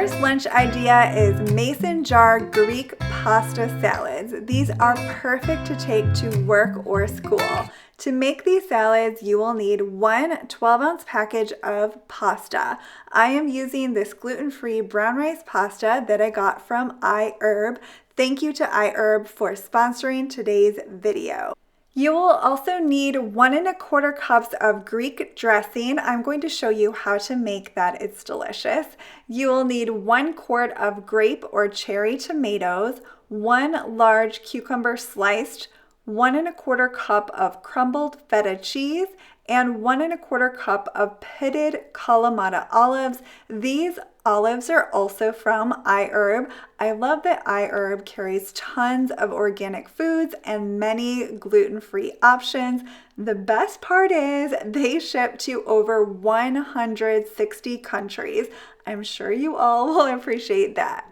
first lunch idea is mason jar Greek pasta salads. These are perfect to take to work or school. To make these salads, you will need one 12-ounce package of pasta. I am using this gluten-free brown rice pasta that I got from iHerb. Thank you to iHerb for sponsoring today's video. You will also need 1 1/4 cups of Greek dressing. I'm going to show you how to make that. It's delicious. You will need 1 quart of grape or cherry tomatoes, 1 large cucumber sliced, 1 1/4 cup of crumbled feta cheese, and 1 1/4 cup of pitted Kalamata olives. These olives are also from iHerb. I love that iHerb carries tons of organic foods and many gluten-free options. The best part is they ship to over 160 countries. I'm sure you all will appreciate that.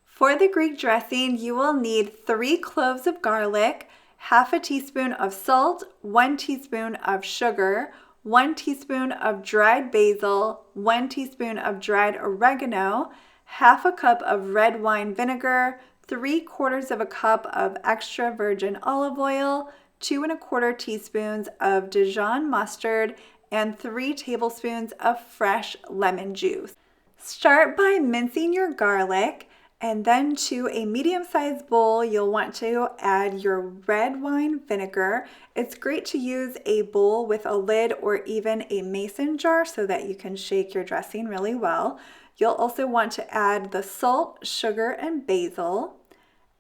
For the Greek dressing, you will need 3 cloves of garlic, half a teaspoon of salt, 1 teaspoon of sugar, 1 teaspoon of dried basil, 1 teaspoon of dried oregano, half a cup of red wine vinegar, 3/4 of a cup of extra virgin olive oil, 2 1/4 teaspoons of Dijon mustard, and 3 tablespoons of fresh lemon juice. Start by mincing your garlic. And then to a medium-sized bowl, you'll want to add your red wine vinegar. It's great to use a bowl with a lid or even a mason jar so that you can shake your dressing really well. You'll also want to add the salt, sugar, and basil.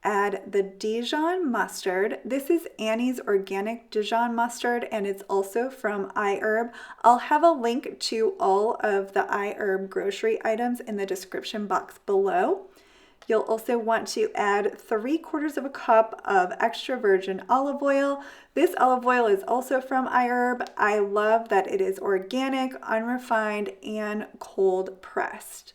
Add the Dijon mustard. This is Annie's organic Dijon mustard and it's also from iHerb. I'll have a link to all of the iHerb grocery items in the description box below. You'll also want to add 3/4 of a cup of extra virgin olive oil. This olive oil is also from iHerb. I love that it is organic, unrefined, and cold pressed.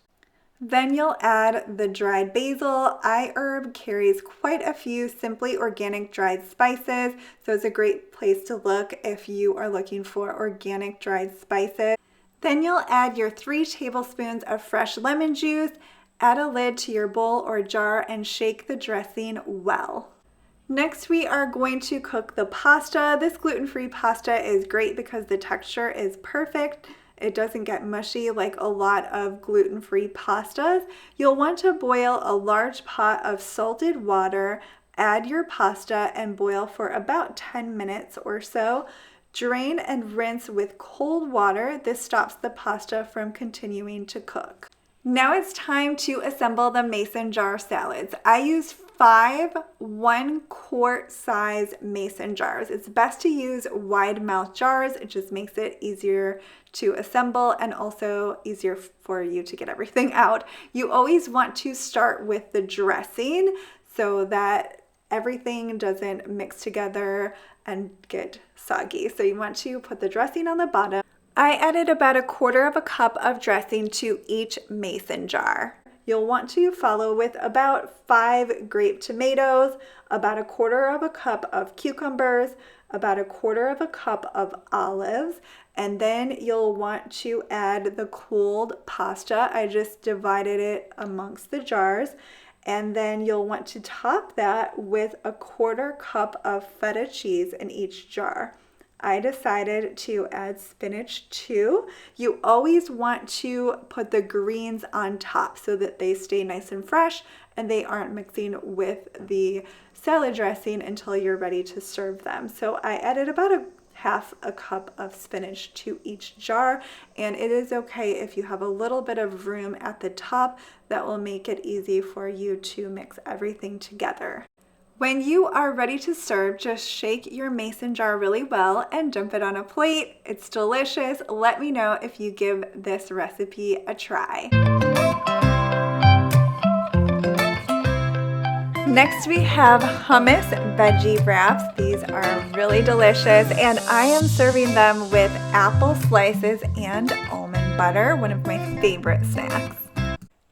Then you'll add the dried basil. iHerb carries quite a few simply organic dried spices, so it's a great place to look if you are looking for organic dried spices. Then you'll add your 3 tablespoons of fresh lemon juice. Add a lid to your bowl or jar and shake the dressing well. Next, we are going to cook the pasta. This gluten-free pasta is great because the texture is perfect. It doesn't get mushy like a lot of gluten-free pastas. You'll want to boil a large pot of salted water, add your pasta, and boil for about 10 minutes or so. Drain and rinse with cold water. This stops the pasta from continuing to cook. Now it's time to assemble the mason jar salads. I use 5 1-quart size mason jars. It's best to use wide mouth jars. It just makes it easier to assemble and also easier for you to get everything out. You always want to start with the dressing so that everything doesn't mix together and get soggy. So you want to put the dressing on the bottom. I added about 1/4 of a cup of dressing to each mason jar. You'll want to follow with about 5 grape tomatoes, about 1/4 of a cup of cucumbers, about 1/4 of a cup of olives, and then you'll want to add the cooled pasta. I just divided it amongst the jars. And then you'll want to top that with 1/4 cup of feta cheese in each jar. I decided to add spinach too. You always want to put the greens on top so that they stay nice and fresh and they aren't mixing with the salad dressing until you're ready to serve them. So I added about 1/2 cup of spinach to each jar, and it is okay if you have a little bit of room at the top. That will make it easy for you to mix everything together. When you are ready to serve, just shake your mason jar really well and dump it on a plate. It's delicious. Let me know if you give this recipe a try. Next we have hummus veggie wraps. These are really delicious and I am serving them with apple slices and almond butter, one of my favorite snacks.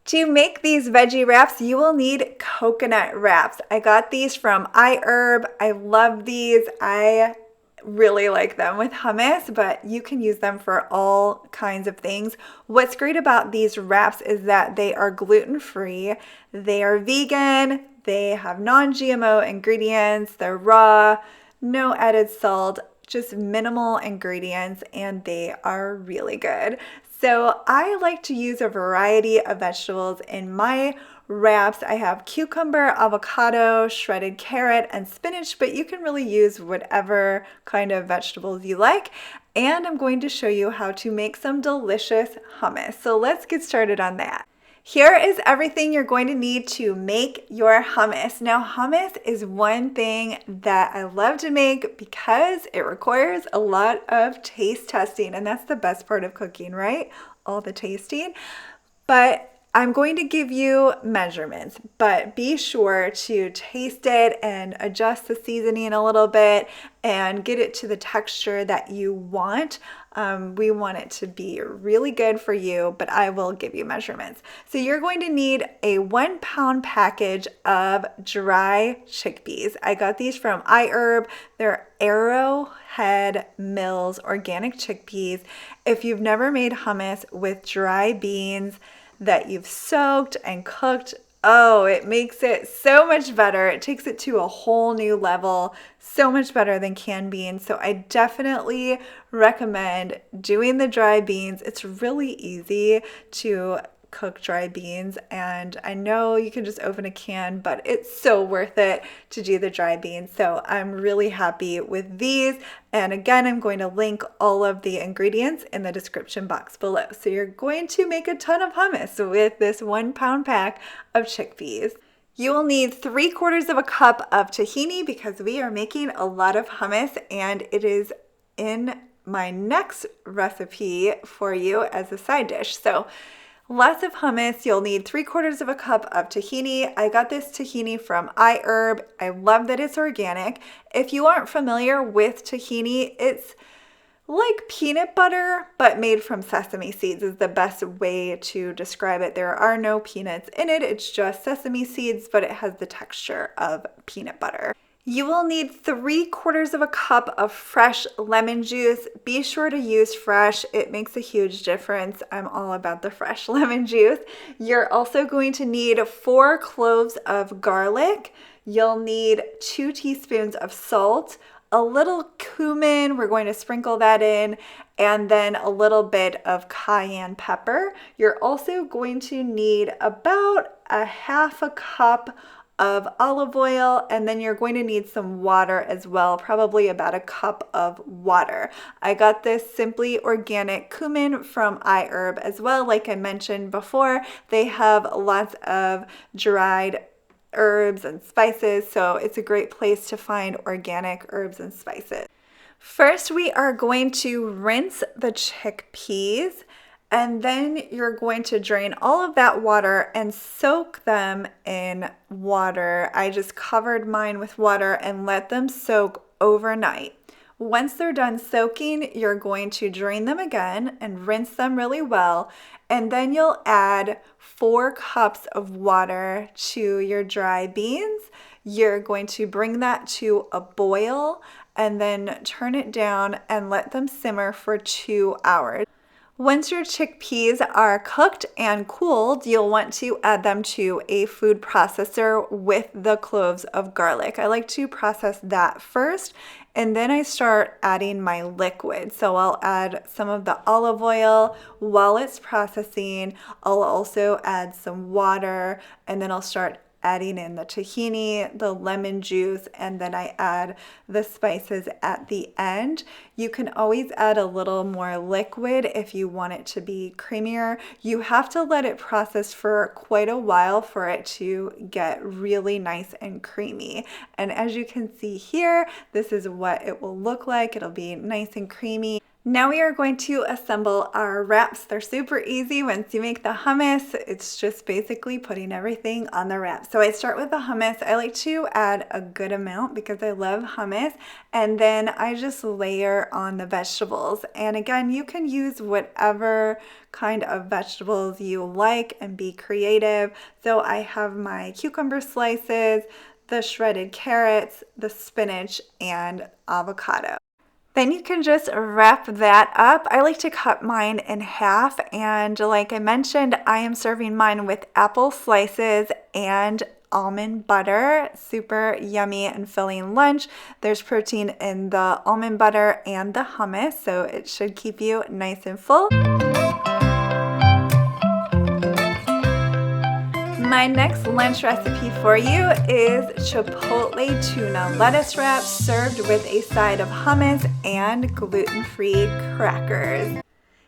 To make these veggie wraps, you will need coconut wraps. I got these from iHerb. I love these. I really like them with hummus, but you can use them for all kinds of things. What's great about these wraps is that they are gluten-free, they are vegan, they have non-GMO ingredients, they're raw, no added salt, just minimal ingredients, and they are really good. So I like to use a variety of vegetables in my wraps. I have cucumber, avocado, shredded carrot, and spinach, but you can really use whatever kind of vegetables you like. And I'm going to show you how to make some delicious hummus. So let's get started on that. Here is everything you're going to need to make your hummus. Now, hummus is one thing that I love to make because it requires a lot of taste testing, and that's the best part of cooking, right? All the tasting. But I'm going to give you measurements, but be sure to taste it and adjust the seasoning a little bit and get it to the texture that you want. We want it to be really good for you, but I will give you measurements. So you're going to need a 1 pound package of dry chickpeas. I got these from iHerb. They're Arrowhead Mills organic chickpeas. If you've never made hummus with dry beans that you've soaked and cooked, oh, it makes it so much better. It takes it to a whole new level, so much better than canned beans. So I definitely recommend doing the dry beans. It's really easy to cook dry beans, and I know you can just open a can, but it's so worth it to do the dry beans. So I'm really happy with these, and again, I'm going to link all of the ingredients in the description box below. So you're going to make a ton of hummus with this 1 pound pack of chickpeas. You will need 3/4 of a cup of tahini because we are making a lot of hummus, and it is in my next recipe for you as a side dish. So lots of hummus. You'll need 3/4 of a cup of tahini. I got this tahini from iHerb. I love that it's organic. If you aren't familiar with tahini, it's like peanut butter, but made from sesame seeds is the best way to describe it. There are no peanuts in it. It's just sesame seeds, but it has the texture of peanut butter. You will need 3/4 of a cup of fresh lemon juice. Be sure to use fresh. It makes a huge difference. I'm all about the fresh lemon juice. You're also going to need 4 cloves of garlic. You'll need 2 teaspoons of salt, a little cumin, we're going to sprinkle that in, and then a little bit of cayenne pepper. You're also going to need about a 1/2 cup of olive oil, and then you're going to need some water as well, probably about a cup of water. I got this Simply Organic cumin from iHerb as well. Like I mentioned before, they have lots of dried herbs and spices, so it's a great place to find organic herbs and spices. First, we are going to rinse the chickpeas, and then you're going to drain all of that water and soak them in water. I just covered mine with water and let them soak overnight. Once they're done soaking, you're going to drain them again and rinse them really well. And then you'll add 4 cups of water to your dry beans. You're going to bring that to a boil and then turn it down and let them simmer for 2 hours. Once your chickpeas are cooked and cooled, you'll want to add them to a food processor with the cloves of garlic. I like to process that first, and then I start adding my liquid. So I'll add some of the olive oil while it's processing. I'll also add some water, and then I'll start adding in the tahini, the lemon juice, and then I add the spices at the end. You can always add a little more liquid if you want it to be creamier. You have to let it process for quite a while for it to get really nice and creamy. And as you can see here, this is what it will look like. It'll be nice and creamy. Now we are going to assemble our wraps. They're super easy. Once you make the hummus, it's just basically putting everything on the wrap. So I start with the hummus. I like to add a good amount because I love hummus. And then I just layer on the vegetables. And again, you can use whatever kind of vegetables you like and be creative. So I have my cucumber slices, the shredded carrots, the spinach, and avocado. Then you can just wrap that up. I like to cut mine in half, and like I mentioned, I am serving mine with apple slices and almond butter. Super yummy and filling lunch. There's protein in the almond butter and the hummus, so it should keep you nice and full. My next lunch recipe for you is Chipotle tuna lettuce wrap served with a side of hummus and gluten-free crackers.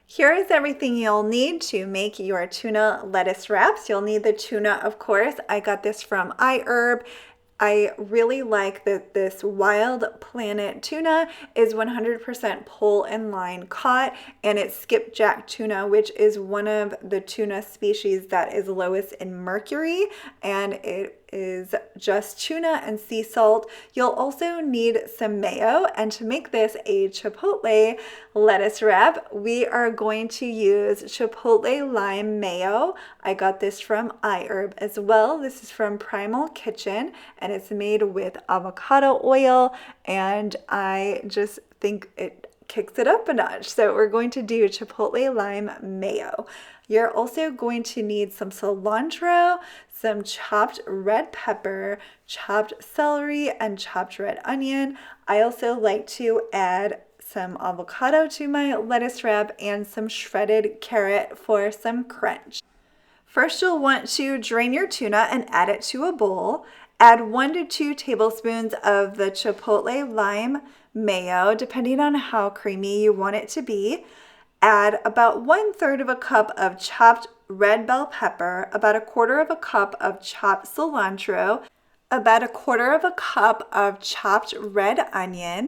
Here is everything you'll need to make your tuna lettuce wraps. You'll need the tuna, of course. I got this from iHerb. I really like that this Wild Planet tuna is 100% pole and line caught, and it's skipjack tuna, which is one of the tuna species that is lowest in mercury, and it is just tuna and sea salt. You'll also need some mayo, and to make this a Chipotle lettuce wrap, we are going to use Chipotle lime mayo. I got this from iHerb as well. This is from Primal Kitchen, and it's made with avocado oil, and I just think it kicks it up a notch. So we're going to do Chipotle lime mayo. You're also going to need some cilantro, some chopped red pepper, chopped celery, and chopped red onion. I also like to add some avocado to my lettuce wrap and some shredded carrot for some crunch. First, you'll want to drain your tuna and add it to a bowl. Add 1 to 2 tablespoons of the Chipotle lime mayo, depending on how creamy you want it to be. Add about 1/3 of a cup of chopped red bell pepper, about 1/4 of a cup of chopped cilantro, about 1/4 of a cup of chopped red onion,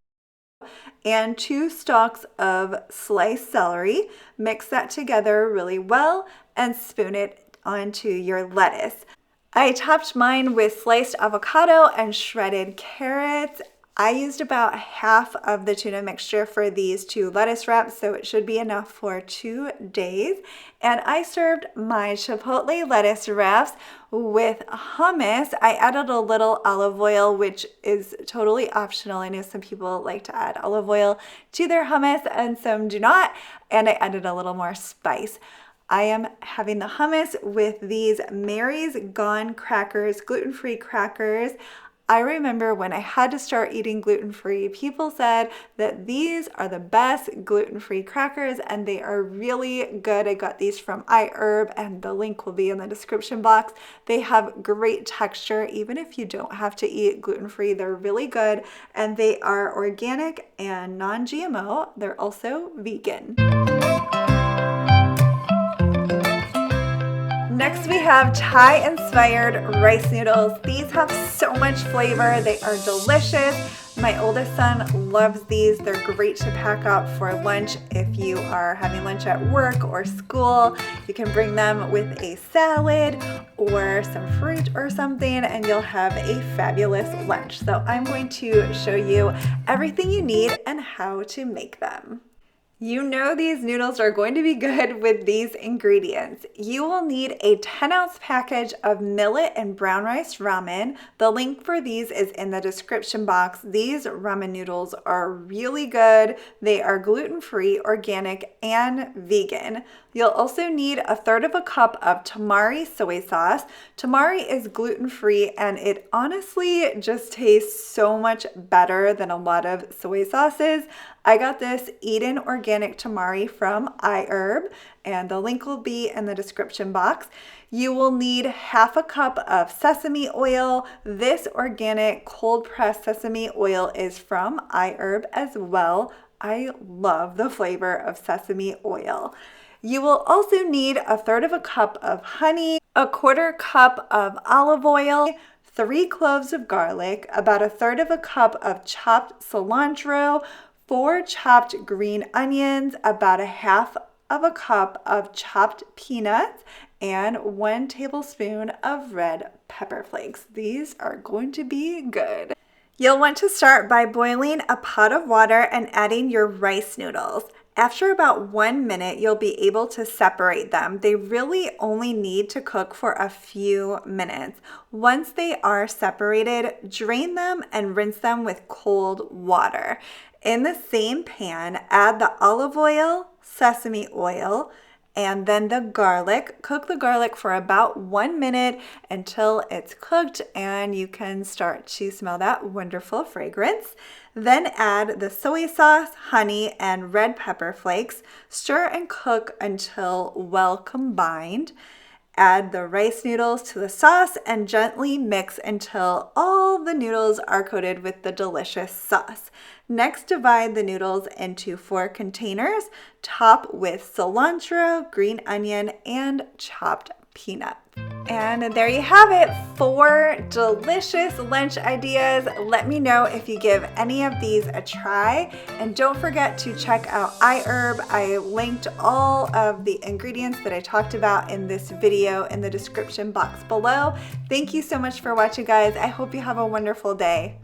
and 2 stalks of sliced celery. Mix that together really well and spoon it onto your lettuce. I topped mine with sliced avocado and shredded carrots. I used about half of the tuna mixture for these 2 lettuce wraps, so it should be enough for 2 days. And I served my Chipotle lettuce wraps with hummus. I added a little olive oil, which is totally optional. I know some people like to add olive oil to their hummus and some do not, and I added a little more spice. I am having the hummus with these Mary's Gone crackers, gluten-free crackers. I remember when I had to start eating gluten-free, people said that these are the best gluten-free crackers, and they are really good. I got these from iHerb, and the link will be in the description box. They have great texture. Even if you don't have to eat gluten-free, they're really good, and they are organic and non-GMO. They're also vegan. Next we have Thai-inspired rice noodles. These have so much flavor. They are delicious. My oldest son loves these. They're great to pack up for lunch if you are having lunch at work or school. You can bring them with a salad or some fruit or something, and you'll have a fabulous lunch. So I'm going to show you everything you need and how to make them. You know these noodles are going to be good with these ingredients. You will need a 10-ounce package of millet and brown rice ramen. The link for these is in the description box. These ramen noodles are really good. They are gluten-free, organic, and vegan. You'll also need 1/3 of a cup of tamari soy sauce. Tamari is gluten-free, and it honestly just tastes so much better than a lot of soy sauces. I got this Eden Organic Tamari from iHerb, and the link will be in the description box. You will need 1/2 cup of sesame oil. This organic cold-pressed sesame oil is from iHerb as well. I love the flavor of sesame oil. You will also need 1/3 of a cup of honey, 1/4 cup of olive oil, 3 cloves of garlic, about 1/3 of a cup of chopped cilantro, 4 chopped green onions, about 1/2 of a cup of chopped peanuts, and 1 tablespoon of red pepper flakes. These are going to be good. You'll want to start by boiling a pot of water and adding your rice noodles. After about 1 minute, you'll be able to separate them. They really only need to cook for a few minutes. Once they are separated, drain them and rinse them with cold water. In the same pan, add the olive oil, sesame oil, and then the garlic. Cook the garlic for about 1 minute until it's cooked and you can start to smell that wonderful fragrance. Then add the soy sauce, honey, and red pepper flakes. Stir and cook until well combined. Add the rice noodles to the sauce and gently mix until all the noodles are coated with the delicious sauce. Next, divide the noodles into 4 containers, top with cilantro, green onion, and chopped peanuts. And there you have it, 4 delicious lunch ideas. Let me know if you give any of these a try. And don't forget to check out iHerb. I linked all of the ingredients that I talked about in this video in the description box below. Thank you so much for watching, guys. I hope you have a wonderful day.